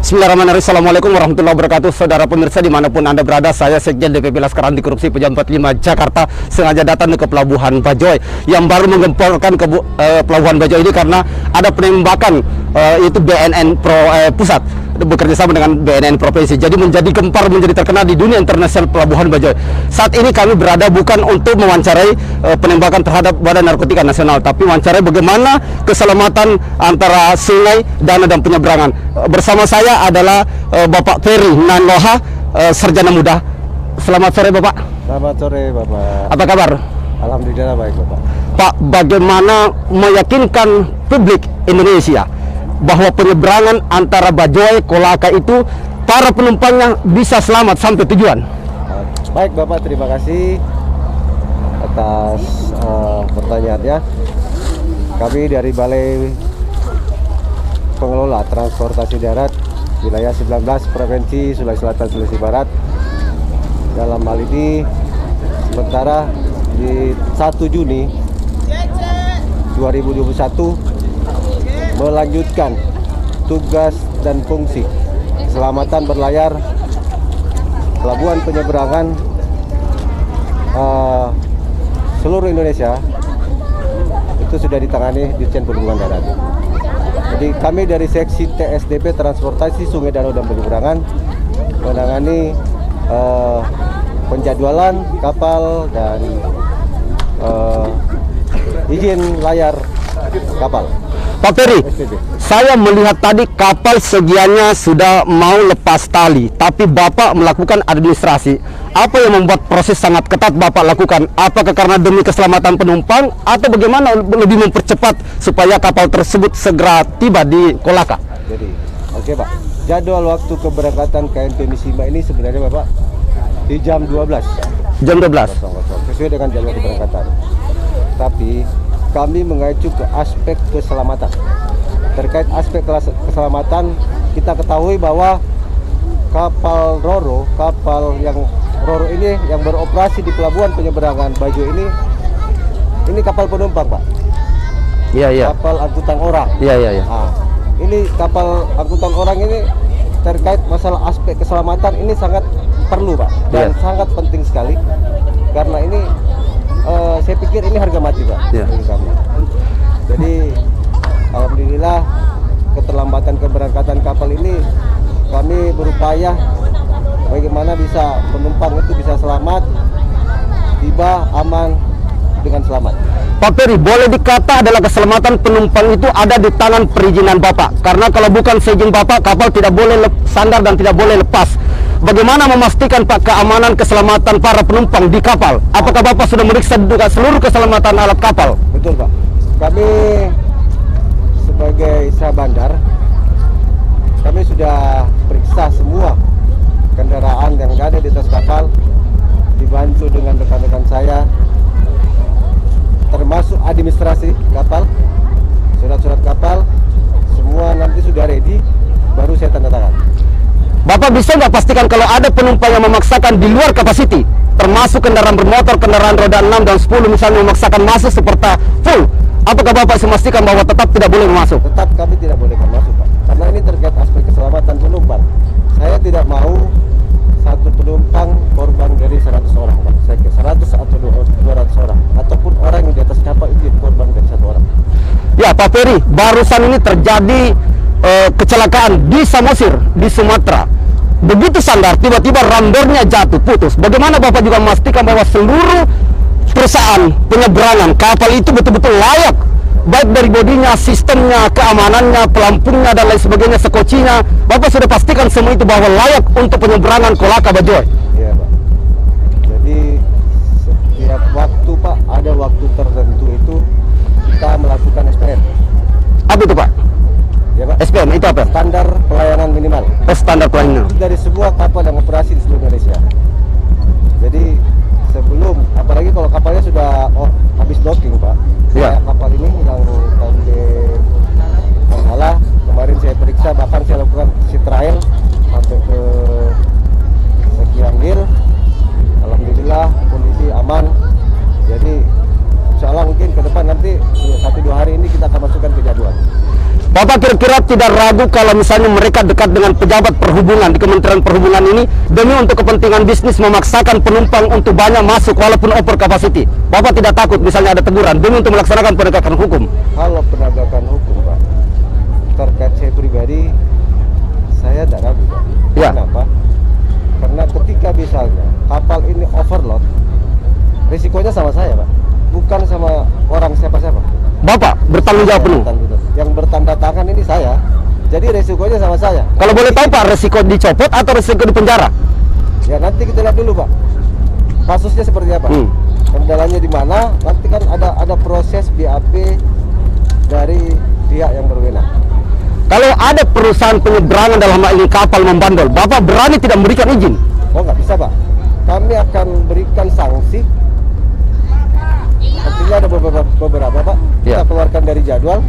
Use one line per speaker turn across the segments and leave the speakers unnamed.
Bismillahirrahmanirrahim. Assalamualaikum warahmatullahi wabarakatuh. Saudara pemirsa dimanapun Anda berada, saya Sekjen DPP Laskar Anti Korupsi Pejam 45 Jakarta sengaja datang ke Pelabuhan Bajoy yang baru menggemparkan ke Pelabuhan Bajoy ini karena ada penembakan itu BNN pusat bekerja sama dengan BNN provinsi, jadi menjadi gempar, menjadi terkenal di dunia internasional Pelabuhan Bajoy. Saat ini kami berada bukan untuk mewawancarai penembakan terhadap Badan Narkotika Nasional, tapi mewawancarai bagaimana keselamatan antara sungai, danau dan penyeberangan. Bersama saya adalah Bapak Ferry Nanloha, sarjana muda. Selamat sore Bapak.
Selamat sore Bapak.
Apa kabar?
Alhamdulillah baik Bapak.
Pak, bagaimana meyakinkan publik Indonesia bahwa penyeberangan antara Bajoy, Kolaka itu para penumpangnya bisa selamat sampai tujuan?
Baik Bapak, terima kasih atas pertanyaannya. Kami dari Balai Pengelola Transportasi Darat Wilayah 19 Provinsi Sulawesi Selatan Sulawesi Barat, dalam hal ini sementara di 1 Juni 2021 melanjutkan tugas dan fungsi keselamatan berlayar pelabuhan penyeberangan seluruh Indonesia itu sudah ditangani Ditjen Perhubungan Darat. Jadi kami dari seksi TSDP Transportasi Sungai, Danau dan Penyeberangan menangani penjadwalan kapal dan izin layar kapal.
Pak Ferry, saya melihat tadi kapal segiannya sudah mau lepas tali, tapi Bapak melakukan administrasi. Apa yang membuat proses sangat ketat Bapak lakukan? Apakah karena demi keselamatan penumpang atau bagaimana lebih mempercepat supaya kapal tersebut segera tiba di Kolaka?
Jadi, oke Pak, jadwal waktu keberangkatan KNP Misima ini sebenarnya Bapak di jam 12.
Jam 12.
Sesuai dengan jadwal keberangkatan. Tapi kami mengacu ke aspek keselamatan. Terkait aspek keselamatan, kita ketahui bahwa kapal Roro, kapal yang Roro ini yang beroperasi di Pelabuhan Penyeberangan Bajoy ini kapal penumpang Pak.
Iya, iya.
Kapal angkutan orang.
Iya, iya, iya.
Nah, ini kapal angkutan orang ini terkait masalah aspek keselamatan ini sangat perlu Pak, dan sangat penting sekali karena ini saya pikir ini harga mati Pak bagi kami. Jadi alhamdulillah keterlambatan keberangkatan kapal ini kami berupaya bagaimana bisa penumpang itu bisa selamat, tiba aman dengan selamat.
Pak Ferry, boleh dikata adalah keselamatan penumpang itu ada di tangan perizinan Bapak, karena kalau bukan seizin Bapak kapal tidak boleh sandar dan tidak boleh lepas. Bagaimana memastikan Pak keamanan keselamatan para penumpang di kapal? Apakah Bapak sudah meriksa seluruh keselamatan alat kapal?
Betul Pak. Kami sebagai sah bandar, kami sudah periksa semua kendaraan yang ada di atas kapal, dibantu dengan rekan-rekan saya, termasuk administrasi kapal, surat-surat kapal, semua nanti sudah ready, baru saya tanda tangan.
Bapak bisa nggak pastikan kalau ada penumpang yang memaksakan di luar kapasiti, termasuk kendaraan bermotor, kendaraan roda 6 dan 10 misalnya memaksakan masuk seperti full, apakah Bapak bisa memastikan bahwa tetap tidak boleh masuk?
Tetap kami tidak bolehkan masuk Pak, karena ini terkait aspek keselamatan penumpang. Saya tidak mau satu penumpang korban dari 100 orang Pak, saya kira 100 atau 200 orang, ataupun orang yang di atas kapal itu korban dari 1 orang.
Ya Pak Ferry, barusan ini terjadi kecelakaan di Samosir, di Sumatera. Begitu sandar, tiba-tiba rambornya jatuh, putus. Bagaimana Bapak juga memastikan bahwa seluruh perusahaan penyeberangan kapal itu betul-betul layak, baik dari bodinya, sistemnya, keamanannya, pelampungnya dan lain sebagainya, sekocinya. Bapak sudah pastikan semua itu bahwa layak untuk penyeberangan Kolaka Bajoy?
Iya Pak. Jadi setiap waktu Pak, ada waktu tertentu itu kita melakukan SPM.
Apa itu Pak?
Ya Pak.
SPM itu apa?
Standar pelayanan minimal.
Standar pelayanan.
Itu dari semua kapal yang operasi di seluruh Indonesia. Jadi sebelum, apalagi kalau kapalnya sudah habis docking Pak.
Ya.
Kapal ini yang KMP Manggala kemarin saya periksa, bahkan saya lakukan sea trial sampai ke Sekianggil. Alhamdulillah kondisi aman. Jadi insya Allah mungkin ke depan nanti 1-2 hari ini kita akan masukkan ke jadwal.
Bapak kira-kira tidak ragu kalau misalnya mereka dekat dengan pejabat perhubungan di Kementerian Perhubungan ini demi untuk kepentingan bisnis memaksakan penumpang untuk banyak masuk walaupun over capacity? Bapak tidak takut misalnya ada teguran demi untuk melaksanakan penegakan hukum?
Kalau penegakan hukum, Pak, terkait saya pribadi, saya tidak ragu, Pak.
Ya.
Kenapa? Karena ketika misalnya kapal ini overload, risikonya sama saya, Pak, bukan sama orang siapa-siapa.
Bapak bertanggung jawab penuh.
Yang bertanda tangan ini saya, jadi resikonya sama saya.
Kalau boleh tahu Pak, resiko dicopot atau resiko di penjara?
Ya nanti kita lihat dulu, Pak, kasusnya seperti apa, kendalanya di mana. Nanti kan ada proses BAP dari pihak yang berwenang.
Kalau ada perusahaan penyeberangan dalam hal ini kapal membandol, Bapak berani tidak memberikan izin?
Oh nggak bisa, Pak. Kami akan berikan sanksi. Artinya ada beberapa, Pak, kita
Ya.
keluarkan dari jadwal.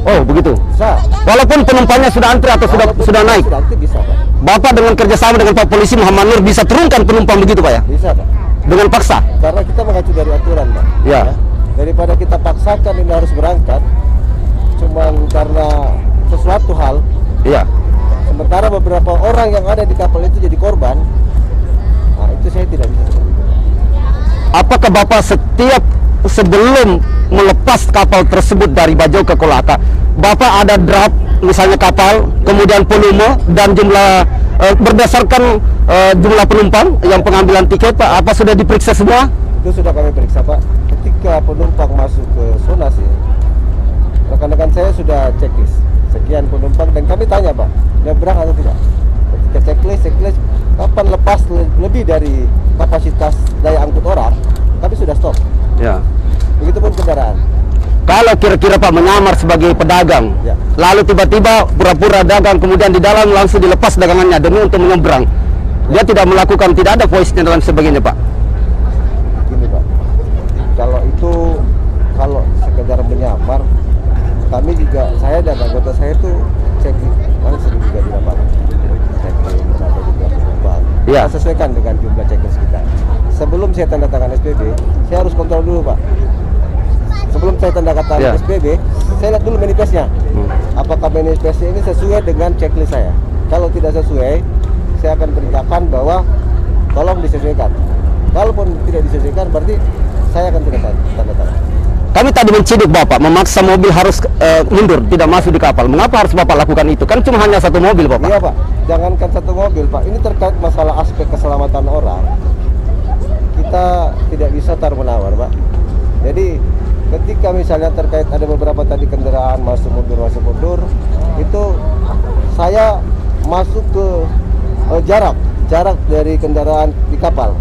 Oh begitu.
Bisa.
Walaupun penumpangnya sudah antri atau sudah naik,
Sudah antri bisa, Pak.
Bapak dengan kerjasama dengan Pak Polisi Muhammad Nur bisa turunkan penumpang begitu Pak ya?
Bisa, Pak.
Dengan paksa?
Karena kita mengacu dari aturan, Pak.
Ya.
Daripada kita paksakan ini harus berangkat, cuman karena sesuatu hal,
Iya.
sementara beberapa orang yang ada di kapal itu jadi korban. Nah, itu saya tidak bisa seperti itu.
Apakah Bapak setiap sebelum melepas kapal tersebut dari Bajau ke Kolaka, Bapak ada draft misalnya kapal, kemudian volume dan jumlah berdasarkan jumlah penumpang yang pengambilan tiket Pak, apa sudah diperiksa semua?
Itu sudah kami periksa, Pak. Ketika penumpang masuk ke zonasi, rekan-rekan saya sudah checklist sekian penumpang dan kami tanya, Pak, nyebrang atau tidak. Ketika checklist kapan lepas lebih dari kapasitas daya angkut orang, kami sudah stop.
Ya.
Begitupun kendaraan.
Kalau kira-kira Pak menyamar sebagai pedagang,
Ya.
lalu tiba-tiba pura-pura dagang, kemudian di dalam langsung dilepas dagangannya demi untuk menyeberang, dia tidak melakukan, tidak ada voice-nya dan sebagainya Pak.
Gini, Pak, kalau sekedar menyamar, kami juga, saya dan anggota saya itu cek langsung juga di lapangan, cek berapa jumlah penumpang.
Ya.
Kita sesuaikan dengan jumlah checklist kita. Sebelum saya tanda tangan SPB, saya harus kontrol dulu, Pak. Sebelum saya tanda tangan
Ya.
SPB, saya lihat dulu manifestnya. Apakah manifestnya ini sesuai dengan checklist saya? Kalau tidak sesuai, saya akan perintahkan bahwa tolong disesuaikan. Kalaupun tidak disesuaikan, berarti saya akan tanda tangan.
Kami tadi menciduk Bapak, memaksa mobil harus mundur, tidak masuk di kapal. Mengapa harus Bapak lakukan itu? Kan cuma hanya satu mobil Bapak.
Iya, Pak, jangankan satu mobil, Pak. Ini terkait masalah aspek keselamatan orang. Kita tidak bisa tar-menawar, Pak. Jadi ketika misalnya terkait ada beberapa tadi kendaraan masuk mundur, itu saya masuk ke jarak dari kendaraan di kapal.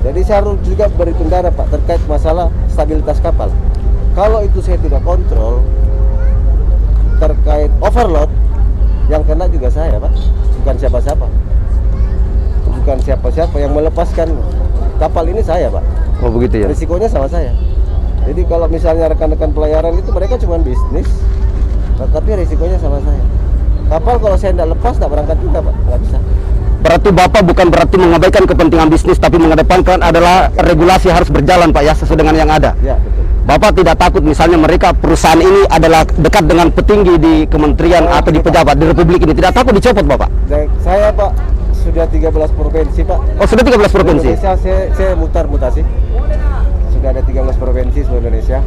Jadi saya harus juga berkendara, Pak, terkait masalah stabilitas kapal. Kalau itu saya tidak kontrol, terkait overload, yang kena juga saya, Pak. Bukan siapa-siapa. Bukan siapa-siapa yang melepaskan kapal ini, saya, Pak.
Oh begitu ya.
Risikonya sama saya. Jadi kalau misalnya rekan-rekan pelayaran itu mereka cuma bisnis, tapi risikonya sama saya. Kapal kalau saya tidak lepas, tidak berangkat juga, Pak. Nggak bisa.
Berarti Bapak bukan berarti mengabaikan kepentingan bisnis, tapi mengedepankan adalah regulasi harus berjalan Pak ya, sesuai dengan yang ada.
Ya, betul.
Bapak tidak takut misalnya mereka perusahaan ini adalah dekat dengan petinggi di kementerian atau di pejabat di Republik ini, tidak takut dicopot Bapak?
Dan saya, Pak, sudah 13 provinsi, Pak.
Oh sudah 13 provinsi?
Di Indonesia saya mutar mutasi. Sudah ada 13 provinsi seluruh Indonesia.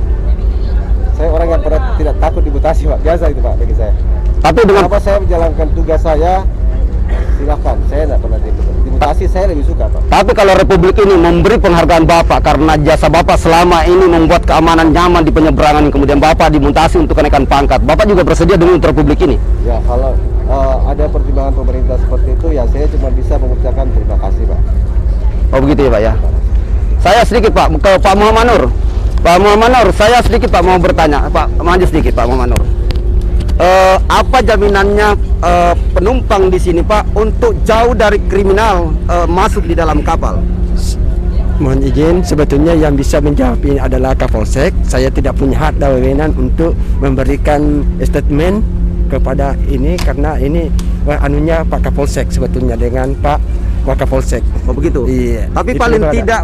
Saya orang yang pernah tidak takut dimutasi, Pak. Biasa itu, Pak, bagi saya.
Tapi dengan
Kenapa saya menjalankan tugas saya? Silahkan, saya tidak pernah dimutasi, saya lebih suka, Pak.
Tapi kalau Republik ini memberi penghargaan Bapak karena jasa Bapak selama ini membuat keamanan nyaman di penyeberangan, kemudian Bapak dimutasi untuk kenaikan pangkat, Bapak juga bersedia dengan untuk Republik ini?
Ya, kalau ada pertimbangan pemerintah seperti itu, ya saya cuma bisa mengucapkan terima kasih, Pak.
Oh begitu ya Pak ya. Saya sedikit Pak ke Pak Muhammad Nur. Pak Muhammad Nur, saya sedikit Pak mau bertanya, Pak maju sedikit Pak Muhammad Nur. Apa jaminannya penumpang di sini Pak untuk jauh dari kriminal masuk di dalam kapal?
Mohon izin, sebetulnya yang bisa menjawab ini adalah Kapolsek. Saya tidak punya hak dan wewenang untuk memberikan statement kepada ini karena ini anunya Pak Kapolsek sebetulnya dengan Pak Wakapolsek.
Oh begitu.
Iya.
Tapi
Itu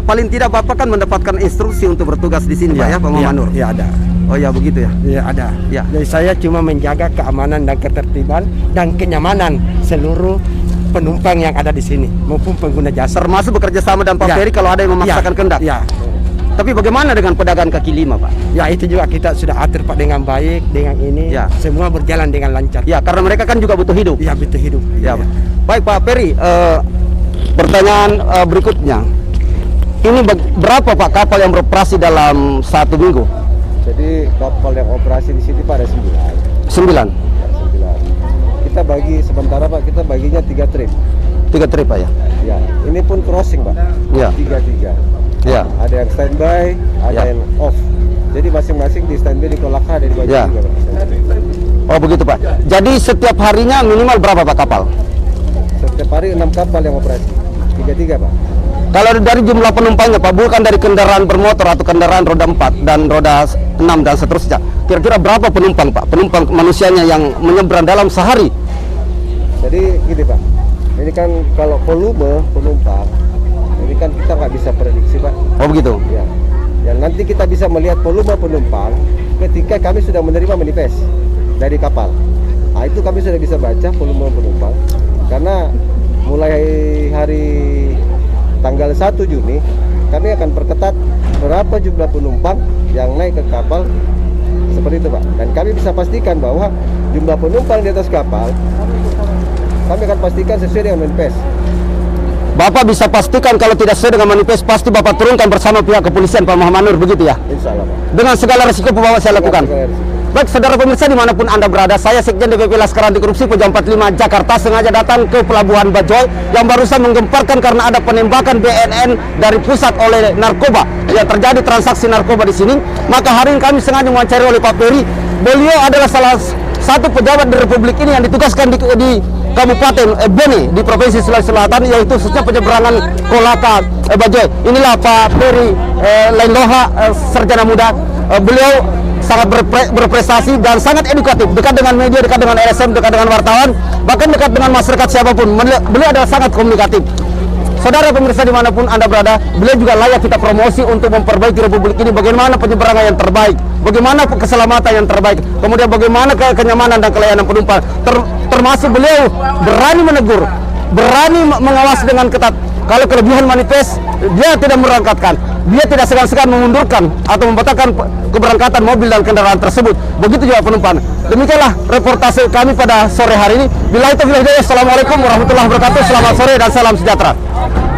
paling tidak Bapak kan mendapatkan instruksi untuk bertugas di sini Pak ya Pak Muhammad Nur.
Iya ada.
Oh ya begitu ya.
Ya ada.
Ya.
Jadi saya cuma menjaga keamanan dan ketertiban dan kenyamanan seluruh penumpang yang ada di sini maupun pengguna jasa.
Termasuk bekerja sama dan Pak
Ya.
Ferry kalau ada yang memaksakan kehendak.
Ya.
Tapi bagaimana dengan pedagang kaki lima, Pak?
Ya itu juga kita sudah atur Pak dengan baik, dengan ini
Ya.
semua berjalan dengan lancar.
Ya, karena mereka kan juga butuh hidup.
Ya betul hidup.
Ya. Baik Pak Ferry, pertanyaan berikutnya. Ini berapa Pak kapal yang beroperasi dalam 1 minggu?
Jadi kapal yang operasi di sini Pak ada 9.
9.
Ya, 9. Kita bagi sementara Pak, kita baginya 3 trip.
3 trip Pak ya?
Ya, ini pun crossing Pak.
Ya.
3-3.
Ya.
Ada yang standby, ada
Ya.
yang off. Jadi masing-masing di standby di Kolaka ada di Baju
Ya.
juga Pak.
Oh begitu Pak. Jadi setiap harinya minimal berapa Pak kapal?
Setiap hari 6 kapal yang operasi. 3-3 Pak.
Kalau dari jumlah penumpangnya Pak, bukan dari kendaraan bermotor atau kendaraan roda 4 dan roda 6 dan seterusnya. Kira-kira berapa penumpang Pak? Penumpang manusianya yang menyeberang dalam sehari?
Jadi gini Pak, ini kan kalau volume penumpang, ini kan kita nggak bisa prediksi Pak.
Oh begitu.
Ya, yang nanti kita bisa melihat volume penumpang ketika kami sudah menerima manifest dari kapal. Nah itu kami sudah bisa baca volume penumpang karena mulai hari tanggal 1 Juni kami akan perketat berapa jumlah penumpang yang naik ke kapal seperti itu Pak. Dan kami bisa pastikan bahwa jumlah penumpang di atas kapal kami akan pastikan sesuai dengan manifest.
Bapak bisa pastikan kalau tidak sesuai dengan manifest pasti Bapak turunkan bersama pihak kepolisian Pak Muhammad Nur begitu ya?
Insya Allah Pak.
Dengan segala resiko Bapak saya lakukan.
Segala risiko.
Baik saudara pemirsa dimanapun Anda berada, saya Sekjen DPP Laskar Anti Korupsi Pojam 45 Jakarta sengaja datang ke Pelabuhan Bajoy yang barusan menggemparkan karena ada penembakan BNN dari pusat oleh narkoba yang terjadi transaksi narkoba di sini. Maka hari ini kami sengaja mewawancari oleh Pak Ferry. Beliau adalah salah satu pejabat di Republik ini yang ditugaskan di Kabupaten Bone di Provinsi Sulawesi Selatan, yaitu khususnya penyeberangan Kolaka Bajoy. Inilah Pak Ferry Lendoha, sarjana muda. Beliau sangat berprestasi dan sangat edukatif, dekat dengan media, dekat dengan LSM, dekat dengan wartawan, bahkan dekat dengan masyarakat siapapun. Beliau adalah sangat komunikatif. Saudara pemirsa dimanapun Anda berada, beliau juga layak kita promosi untuk memperbaiki Republik ini. Bagaimana penyeberangan yang terbaik, bagaimana keselamatan yang terbaik, kemudian bagaimana kenyamanan dan kelayanan penumpang. Termasuk beliau berani menegur, berani mengawasi dengan ketat. Kalau kelebihan manifest, dia tidak merangkatkan, dia tidak segan-segan memundurkan atau membatalkan keberangkatan mobil dan kendaraan tersebut. Begitu juga penumpang. Demikianlah reportase kami pada sore hari ini. Billahi taufiq wal hidayah. Assalamualaikum warahmatullahi wabarakatuh. Selamat sore dan salam sejahtera.